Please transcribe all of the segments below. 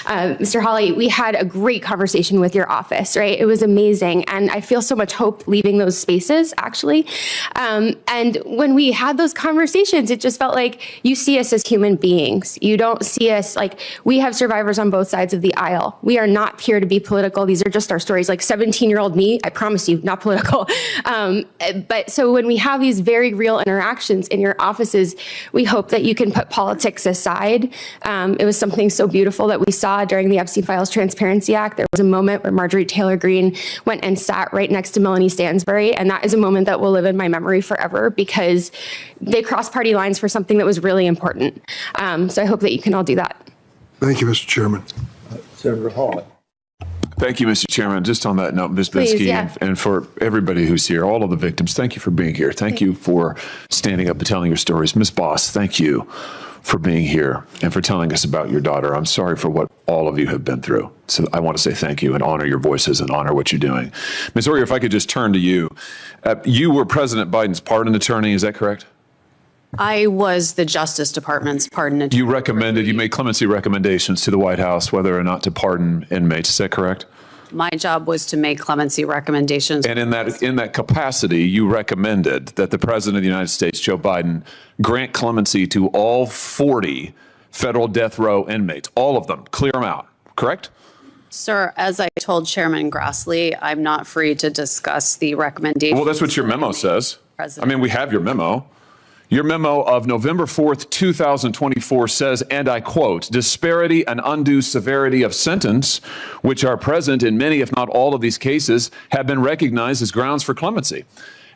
Mr. Hawley, we had a great conversation with your office, right? It was amazing. And I feel so much hope leaving those spaces, actually. And when we had those conversations, it just felt like you see us as human beings. You don't see us like we have survivors on both sides of the aisle. We are not here to be political. These are just our stories. Like 17-year-old me, I promise you, not political. But so when we have these very real interactions in your offices, we hope that you can put politics aside. It was something so beautiful that we saw during the Epstein Files Transparency Act. There was a moment where Marjorie Taylor Greene went and sat right next to Melanie Stansbury, and that is a moment that will live in my memory forever because they crossed party lines for something that was really important. So I hope that you can all do that. Thank you, Mr. Chairman. Senator Hawley. Thank you, Mr. Chairman. Just on that note, Ms. Binsky, yeah. and for everybody who's here, all of the victims, thank you for being here. Thank you for standing up and telling your stories. Ms. Boss, thank you for being here and for telling us about your daughter. I'm sorry for what all of you have been through. So I want to say thank you and honor your voices and honor what you're doing. Ms. Oyer, if I could just turn to you. You were President Biden's pardon attorney, is that correct? I was the Justice Department's pardon attorney. You made clemency recommendations to the White House whether or not to pardon inmates, is that correct? My job was to make clemency recommendations. And in that capacity, you recommended that the President of the United States, Joe Biden, grant clemency to all 40 federal death row inmates, all of them, clear them out, correct? Sir, as I told Chairman Grassley, I'm not free to discuss the recommendations. Well, that's what your memo says. President. I mean, we have your memo. Your memo of November 4th, 2024 says, and I quote, disparity and undue severity of sentence, which are present in many, if not all of these cases, have been recognized as grounds for clemency.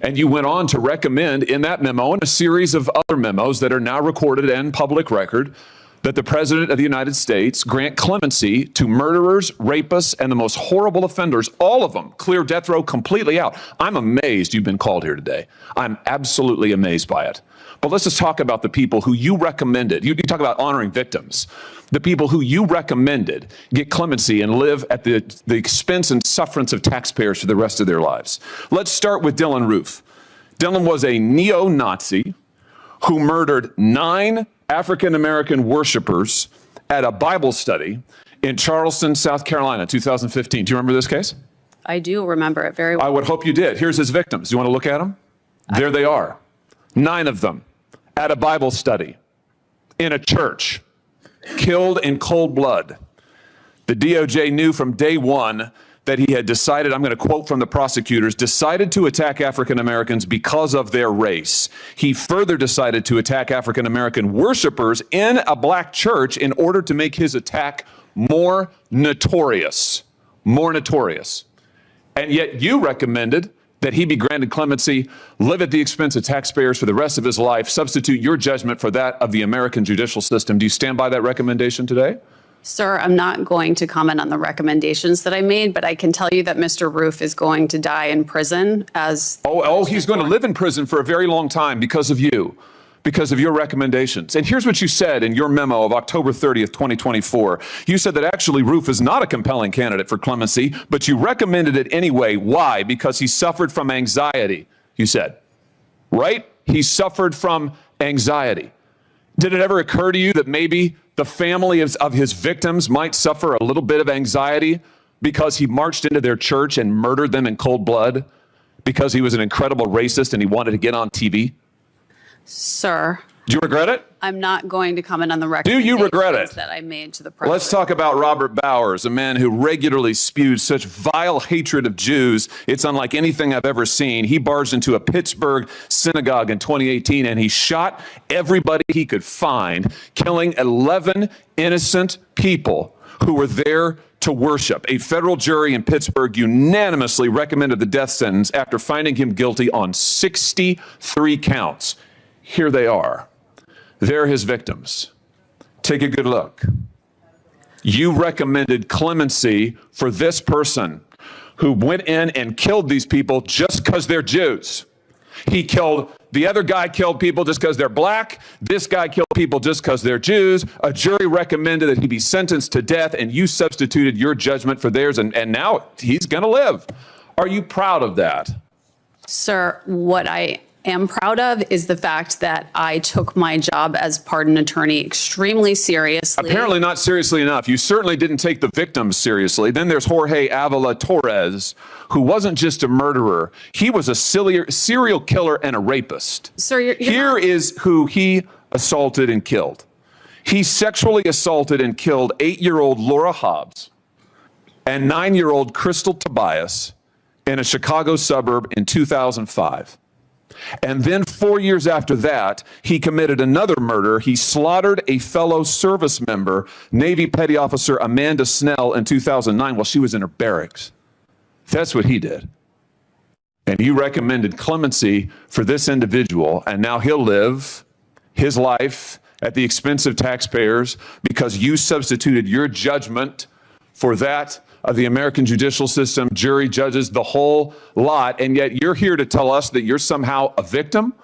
And you went on to recommend in that memo and a series of other memos that are now recorded and public record that the President of the United States grant clemency to murderers, rapists, and the most horrible offenders, all of them, clear death row completely out. I'm amazed you've been called here today. I'm absolutely amazed by it. But let's just talk about the people who you recommended. You talk about honoring victims. The people who you recommended get clemency and live at the expense and sufferance of taxpayers for the rest of their lives. Let's start with Dylann Roof. Dylann was a neo-Nazi who murdered 9 African-American worshipers at a Bible study in Charleston, South Carolina, 2015. Do you remember this case? I do remember it very well. I would hope you did. Here's his victims. Do you want to look at them? There they are. 9 of them at a Bible study in a church, killed in cold blood. The DOJ knew from day one that he had decided, I'm going to quote from the prosecutors, decided to attack African Americans because of their race. He further decided to attack African American worshipers in a black church in order to make his attack more notorious. More notorious. And yet you recommended that he be granted clemency, live at the expense of taxpayers for the rest of his life, substitute your judgment for that of the American judicial system. Do you stand by that recommendation today? Sir, I'm not going to comment on the recommendations that I made, but I can tell you that Mr. Roof is going to die in prison as... He's going to live in prison for a very long time because of you, because of your recommendations. And here's what you said in your memo of October 30th, 2024. You said that actually Roof is not a compelling candidate for clemency, but you recommended it anyway. Why? Because he suffered from anxiety, you said. Right? He suffered from anxiety. Did it ever occur to you that maybe the family of his victims might suffer a little bit of anxiety because he marched into their church and murdered them in cold blood because he was an incredible racist and he wanted to get on TV? Sir. Do you regret it? I'm not going to comment on the recommendations Do you regret it? that I made to the president. Let's talk about Robert Bowers, a man who regularly spewed such vile hatred of Jews. It's unlike anything I've ever seen. He barged into a Pittsburgh synagogue in 2018 and he shot everybody he could find, killing 11 innocent people who were there to worship. A federal jury in Pittsburgh unanimously recommended the death sentence after finding him guilty on 63 counts. Here they are. They're his victims. Take a good look. You recommended clemency for this person who went in and killed these people just because they're Jews. The other guy killed people just because they're black. This guy killed people just because they're Jews. A jury recommended that he be sentenced to death, and you substituted your judgment for theirs, and now he's going to live. Are you proud of that? Sir, what I am proud of is the fact that I took my job as pardon attorney extremely seriously. Apparently not seriously enough. You certainly didn't take the victims seriously. Then there's Jorge Avila Torres, who wasn't just a murderer. He was a serial killer and a rapist. Sir, Here is who he assaulted and killed. He sexually assaulted and killed 8-year-old Laura Hobbs and 9-year-old Crystal Tobias in a Chicago suburb in 2005. And then 4 years after that, he committed another murder. He slaughtered a fellow service member, Navy Petty Officer Amanda Snell, in 2009 while she was in her barracks. That's what he did. And you recommended clemency for this individual, and now he'll live his life at the expense of taxpayers because you substituted your judgment for that of the American judicial system, jury, judges, the whole lot, and yet you're here to tell us that you're somehow a victim?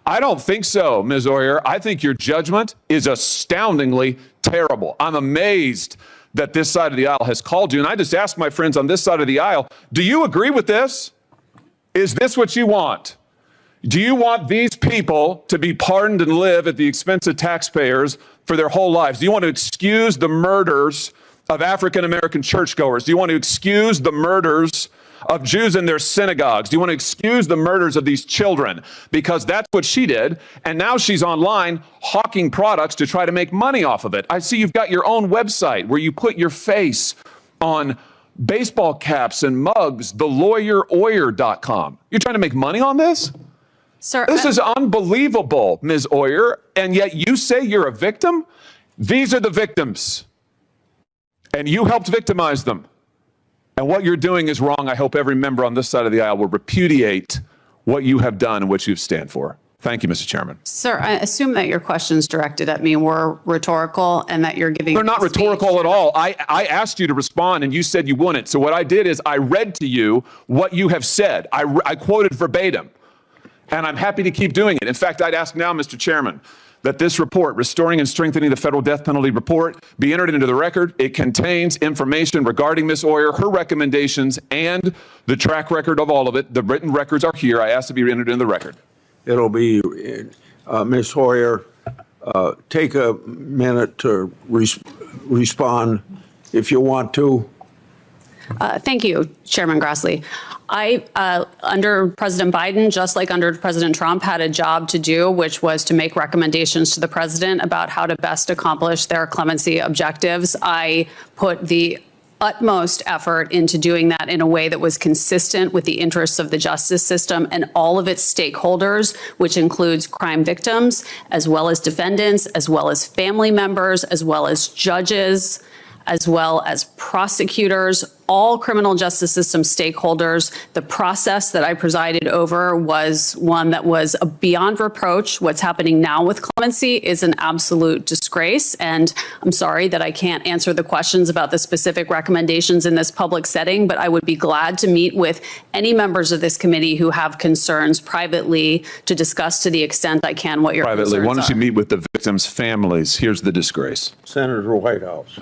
I don't think so, Ms. Oyer. I think your judgment is astoundingly terrible. I'm amazed that this side of the aisle has called you, and I just ask my friends on this side of the aisle, do you agree with this? Is this what you want? Do you want these people to be pardoned and live at the expense of taxpayers for their whole lives? Do you want to excuse the murders of African-American churchgoers? Do you want to excuse the murders of Jews in their synagogues? Do you want to excuse the murders of these children? Because that's what she did, and now she's online hawking products to try to make money off of it. I see you've got your own website where you put your face on baseball caps and mugs, thelawyeroyer.com. You're trying to make money on this? Sir, This is unbelievable, Ms. Oyer, and yet you say you're a victim? These are the victims. And you helped victimize them. And what you're doing is wrong. I hope every member on this side of the aisle will repudiate what you have done and what you stand for. Thank you, Mr. Chairman. Sir, I assume that your questions directed at me were rhetorical and that you're giving— They're not rhetorical at all. I asked you to respond and you said you wouldn't. So what I did is I read to you what you have said. I quoted verbatim. And I'm happy to keep doing it. In fact, I'd ask now, Mr. Chairman, that this report, Restoring and Strengthening the Federal Death Penalty Report, be entered into the record. It contains information regarding Ms. Oyer, her recommendations, and the track record of all of it. The written records are here. I ask to be entered into the record. It'll be, Ms. Hoyer, take a minute to respond if you want to. Thank you, Chairman Grassley. Under President Biden, just like under President Trump, had a job to do, which was to make recommendations to the president about how to best accomplish their clemency objectives. I put the utmost effort into doing that in a way that was consistent with the interests of the justice system and all of its stakeholders, which includes crime victims, as well as defendants, as well as family members, as well as judges, as well as prosecutors, all criminal justice system stakeholders. The process that I presided over was one that was beyond reproach. What's happening now with clemency is an absolute disgrace. And I'm sorry that I can't answer the questions about the specific recommendations in this public setting, but I would be glad to meet with any members of this committee who have concerns privately to discuss to the extent I can what your concerns are. Why don't you meet with the victims' families? Here's the disgrace. Senator Whitehouse.